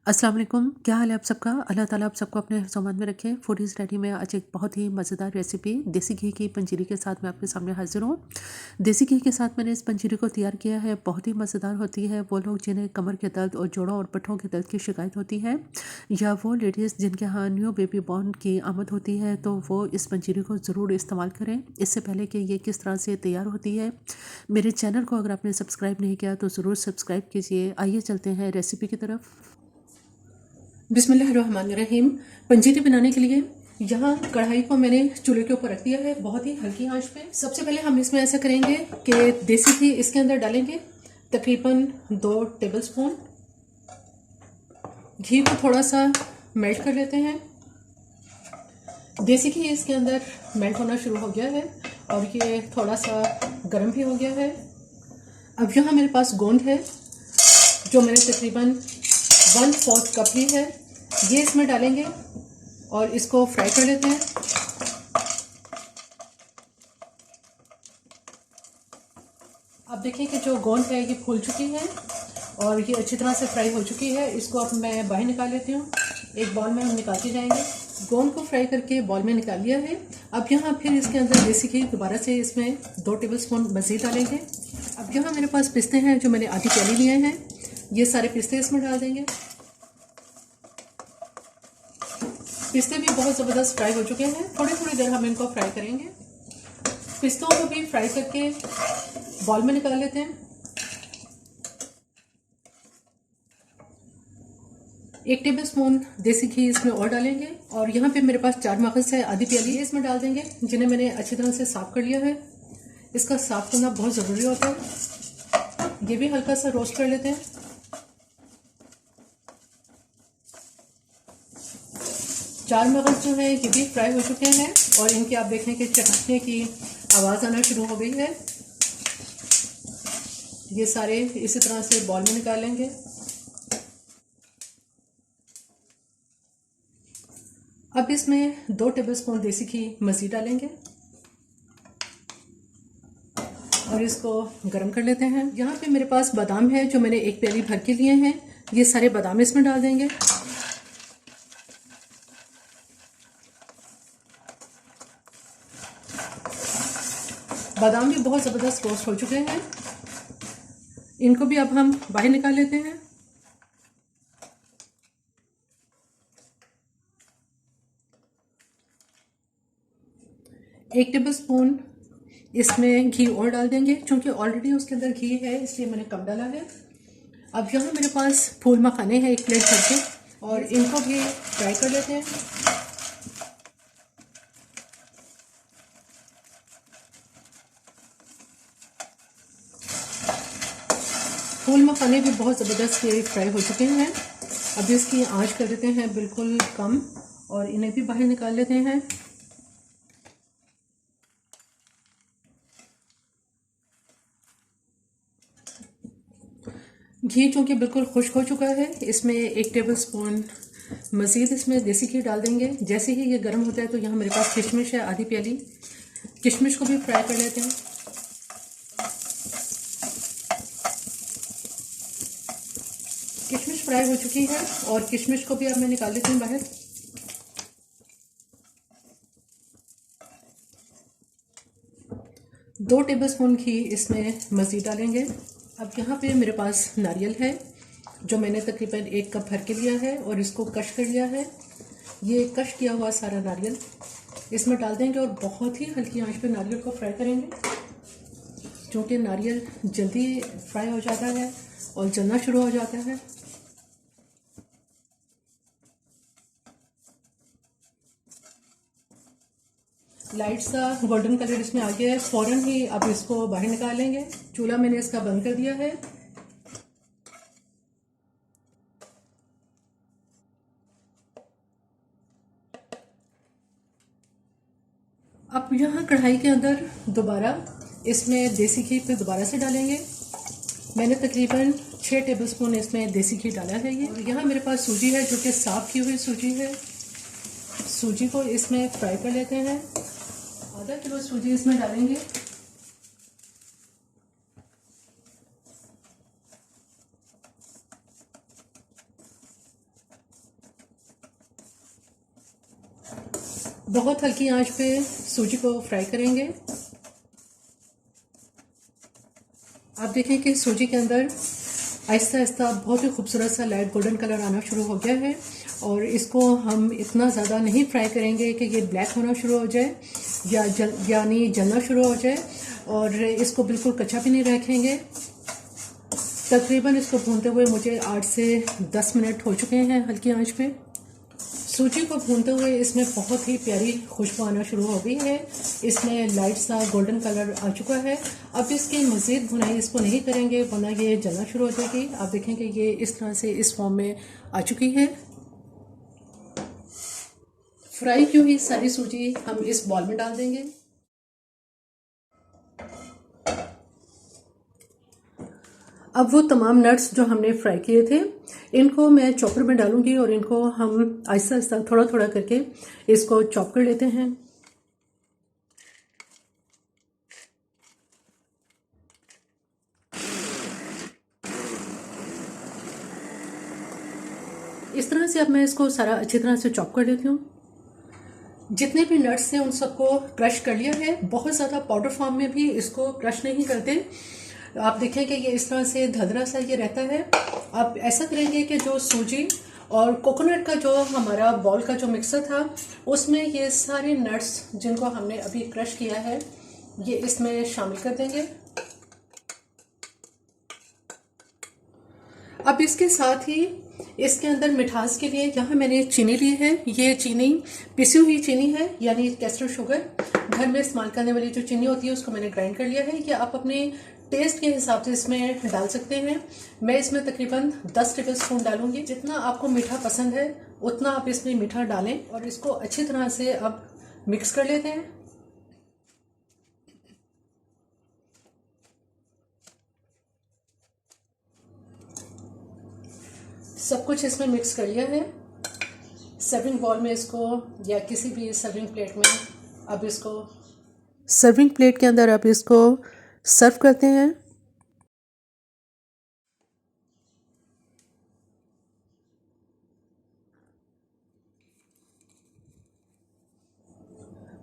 अस्सलाम वालेकुम, क्या हाल है आप सबका? अल्लाह ताला आप सबको अपने हिफ्ज़-ओ-अमान में रखे। फूडीज़ रेडी में आज एक बहुत ही मज़ेदार रेसिपी देसी घी की पंजीरी के साथ मैं आपके सामने हाज़िर हूँ। देसी घी के साथ मैंने इस पंजीरी को तैयार किया है, बहुत ही मज़ेदार होती है। वो लोग जिन्हें कमर के दर्द और जोड़ों और पट्ठों के दर्द की शिकायत होती है, या वो लेडीज़ जिनके यहाँ न्यू बेबी बॉर्न की आमद होती है, तो वो इस पंजीरी को ज़रूर इस्तेमाल करें। इससे पहले कि ये किस तरह से तैयार होती है, मेरे चैनल को अगर आपने सब्सक्राइब नहीं किया तो ज़रूर सब्सक्राइब कीजिए। आइए चलते हैं रेसिपी की तरफ। बिस्मिल्लाहिर्रहमानिर्रहीम। पंजीरी बनाने के लिए यहाँ कढ़ाई को मैंने चूल्हे के ऊपर रख दिया है, बहुत ही हल्की आंच पे। सबसे पहले हम इसमें ऐसा करेंगे कि देसी घी इसके अंदर डालेंगे, तकरीबन 2 टेबलस्पून। घी को थोड़ा सा मेल्ट कर लेते हैं। देसी घी इसके अंदर मेल्ट होना शुरू हो गया है और ये थोड़ा सा गर्म भी हो गया है। अब यहाँ मेरे पास गोंद है जो मैंने तकरीबन 1/4 कप ली है, ये इसमें डालेंगे और इसको फ्राई कर लेते हैं। अब देखिए कि जो गोंद है ये फूल चुकी है और ये अच्छी तरह से फ्राई हो चुकी है। इसको अब मैं बाहर निकाल लेती हूँ, एक बॉल में हम निकालते जाएंगे। गोंद को फ्राई करके बॉल में निकाल लिया है। अब यहाँ फिर इसके अंदर देसी घी दोबारा से इसमें 2 टेबलस्पून मज़ीद डालेंगे। अब यहाँ मेरे पास पिस्ते हैं जो मैंने आधी प्याली लिए हैं, ये सारे पिस्ते इसमें डाल देंगे। पिस्ते भी बहुत ज़बरदस्त फ्राई हो चुके हैं, थोड़ी थोड़ी देर हम इनको फ्राई करेंगे। पिस्तों को भी फ्राई करके बॉल में निकाल लेते हैं। 1 टेबलस्पून देसी घी इसमें और डालेंगे और यहाँ पे मेरे पास 4 मगज है, आधी प्याली इसमें डाल देंगे, जिन्हें मैंने अच्छी तरह से साफ कर लिया है। इसका साफ करना बहुत ज़रूरी होता है। ये भी हल्का सा रोस्ट कर लेते हैं। 4 मगज जो है ये भी फ्राई हो चुके हैं और इनकी आप देखें कि चटकने की आवाज़ आना शुरू हो गई है। ये सारे इसी तरह से बॉल में निकाल लेंगे। अब इसमें 2 टेबलस्पून देसी घी मज़ीद डालेंगे और इसको गर्म कर लेते हैं। यहाँ पे मेरे पास बादाम है जो मैंने 1 प्याली भर के लिए हैं, ये सारे बादाम इसमें डाल देंगे। बादाम भी बहुत ज़बरदस्त रोस्ट हो चुके हैं, इनको भी अब हम बाहर निकाल लेते हैं। एक टेबलस्पून इसमें घी और डाल देंगे, क्योंकि ऑलरेडी उसके अंदर घी है इसलिए मैंने कम डाला है। अब यहाँ मेरे पास फूल मखाने हैं 1 प्लेट भर के और इनको भी फ्राई कर लेते हैं। फूल मखाने भी बहुत ज़बरदस्त ये फ्राई हो चुके हैं। अब इसकी आंच कर देते हैं बिल्कुल कम और इन्हें भी बाहर निकाल लेते हैं। घी चूँकि बिल्कुल खुश्क हो चुका है, इसमें 1 टेबलस्पून मज़ीद इसमें देसी घी डाल देंगे। जैसे ही ये गर्म होता है तो यहाँ मेरे पास किशमिश है आधी प्याली, किशमिश को भी फ्राई कर लेते हैं। किशमिश फ्राई हो चुकी है और किशमिश को भी अब मैं निकाल लेती हूँ बाहर। दो टेबलस्पून घी इसमें मज़ीद डालेंगे। अब यहाँ पे मेरे पास नारियल है जो मैंने तकरीबन 1 कप भर के लिया है और इसको कश कर लिया है। ये कश किया हुआ सारा नारियल इसमें डाल देंगे और बहुत ही हल्की आंच पे नारियल को फ्राई करेंगे, क्योंकि नारियल जल्दी फ्राई हो जाता है और जलना शुरू हो जाता है। लाइट सा गोल्डन कलर इसमें आ गया है, फ़ौरन ही अब इसको बाहर निकालेंगे। चूल्हा मैंने इसका बंद कर दिया है। अब यहाँ कढ़ाई के अंदर दोबारा इसमें देसी घी पे दोबारा से डालेंगे। मैंने तकरीबन 6 टेबलस्पून इसमें देसी घी डाला है। ये यहाँ मेरे पास सूजी है जो कि साफ़ की हुई सूजी है। सूजी को इसमें फ्राई कर लेते हैं। आधा किलो सूजी इसमें डालेंगे। बहुत हल्की आंच पे सूजी को फ्राई करेंगे। आप देखें कि सूजी के अंदर आहिस्ता आहिस्ता बहुत ही खूबसूरत सा लाइट गोल्डन कलर आना शुरू हो गया है और इसको हम इतना ज़्यादा नहीं फ्राई करेंगे कि ये ब्लैक होना शुरू हो जाए यानी जलना शुरू हो जाए, और इसको बिल्कुल कच्चा भी नहीं रखेंगे। तकरीबन इसको भूनते हुए मुझे 8 से 10 मिनट हो चुके हैं हल्की आंच पे। सूजी को भूनते हुए इसमें बहुत ही प्यारी खुशबू आना शुरू हो गई है। इसमें लाइट सा गोल्डन कलर आ चुका है। अब इसकी मज़ीद भुनाई इसको नहीं करेंगे वरना ये जलना शुरू हो जाएगी। आप देखेंगे ये इस तरह से इस फॉर्म में आ चुकी है। फ्राई की हुई सारी सूजी हम इस बॉल में डाल देंगे। अब वो तमाम नट्स जो हमने फ्राई किए थे इनको मैं चॉपर में डालूंगी और इनको हम आहिस्ता आहिस्ता थोड़ा थोड़ा करके इसको चॉप कर लेते हैं। इस तरह से अब मैं इसको सारा अच्छी तरह से चॉप कर लेती हूँ। जितने भी नट्स हैं उन सबको क्रश कर लिया है। बहुत ज़्यादा पाउडर फॉर्म में भी इसको क्रश नहीं करते। आप देखें कि ये इस तरह से धधरा सा ये रहता है। आप ऐसा करेंगे कि जो सूजी और कोकोनट का जो हमारा बॉल का जो मिक्सर था उसमें ये सारे नट्स जिनको हमने अभी क्रश किया है ये इसमें शामिल कर देंगे। अब इसके साथ ही इसके अंदर मिठास के लिए यहाँ मैंने चीनी ली है। ये चीनी पिसी हुई चीनी है यानी कैस्टर शुगर। घर में इस्तेमाल करने वाली जो चीनी होती है उसको मैंने ग्राइंड कर लिया है। ये आप अपने टेस्ट के हिसाब से इसमें डाल सकते हैं। मैं इसमें तकरीबन 10 टेबल स्पून डालूंगी। जितना आपको मीठा पसंद है उतना आप इसमें मीठा डालें और इसको अच्छी तरह से अब मिक्स कर लेते हैं। सब कुछ इसमें मिक्स कर लिया है। सर्विंग बॉल में इसको या किसी भी सर्विंग प्लेट में अब इसको सर्विंग प्लेट के अंदर अब इसको सर्व करते हैं।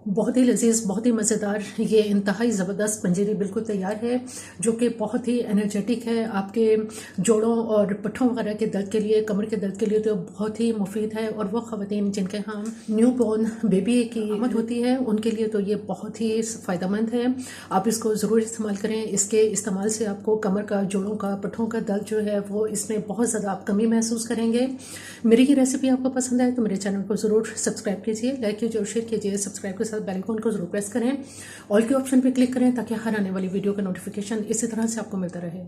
बहुत ही लजीज, बहुत ही मज़ेदार, ये इंतहाई ज़बरदस्त पंजीरी बिल्कुल तैयार है जो कि बहुत ही एनर्जेटिक है। आपके जोड़ों और पट्ठों वगैरह के दर्द के लिए, कमर के दर्द के लिए तो बहुत ही मुफीद है। और वो ख़वातीन जिनके यहाँ न्यू बॉर्न बेबी की आमद होती है उनके लिए तो ये बहुत ही फ़ायदेमंद है। आप इसको ज़रूर इस्तेमाल करें। इसके इस्तेमाल से आपको कमर का, जोड़ों का, पट्ठों का दर्द जो है वो इसमें बहुत ज़्यादा आप कमी महसूस करेंगे। मेरी ये रेसिपी आपको पसंद आए तो मेरे चैनल को ज़रूर सब्सक्राइब कीजिए, लाइक कीजिए और शेयर कीजिए। सब्सक्राइब के साथ बेल आइकन को जरूर प्रेस करें, ऑल के ऑप्शन पे क्लिक करें ताकि हर आने वाली वीडियो का नोटिफिकेशन इसी तरह से आपको मिलता रहे।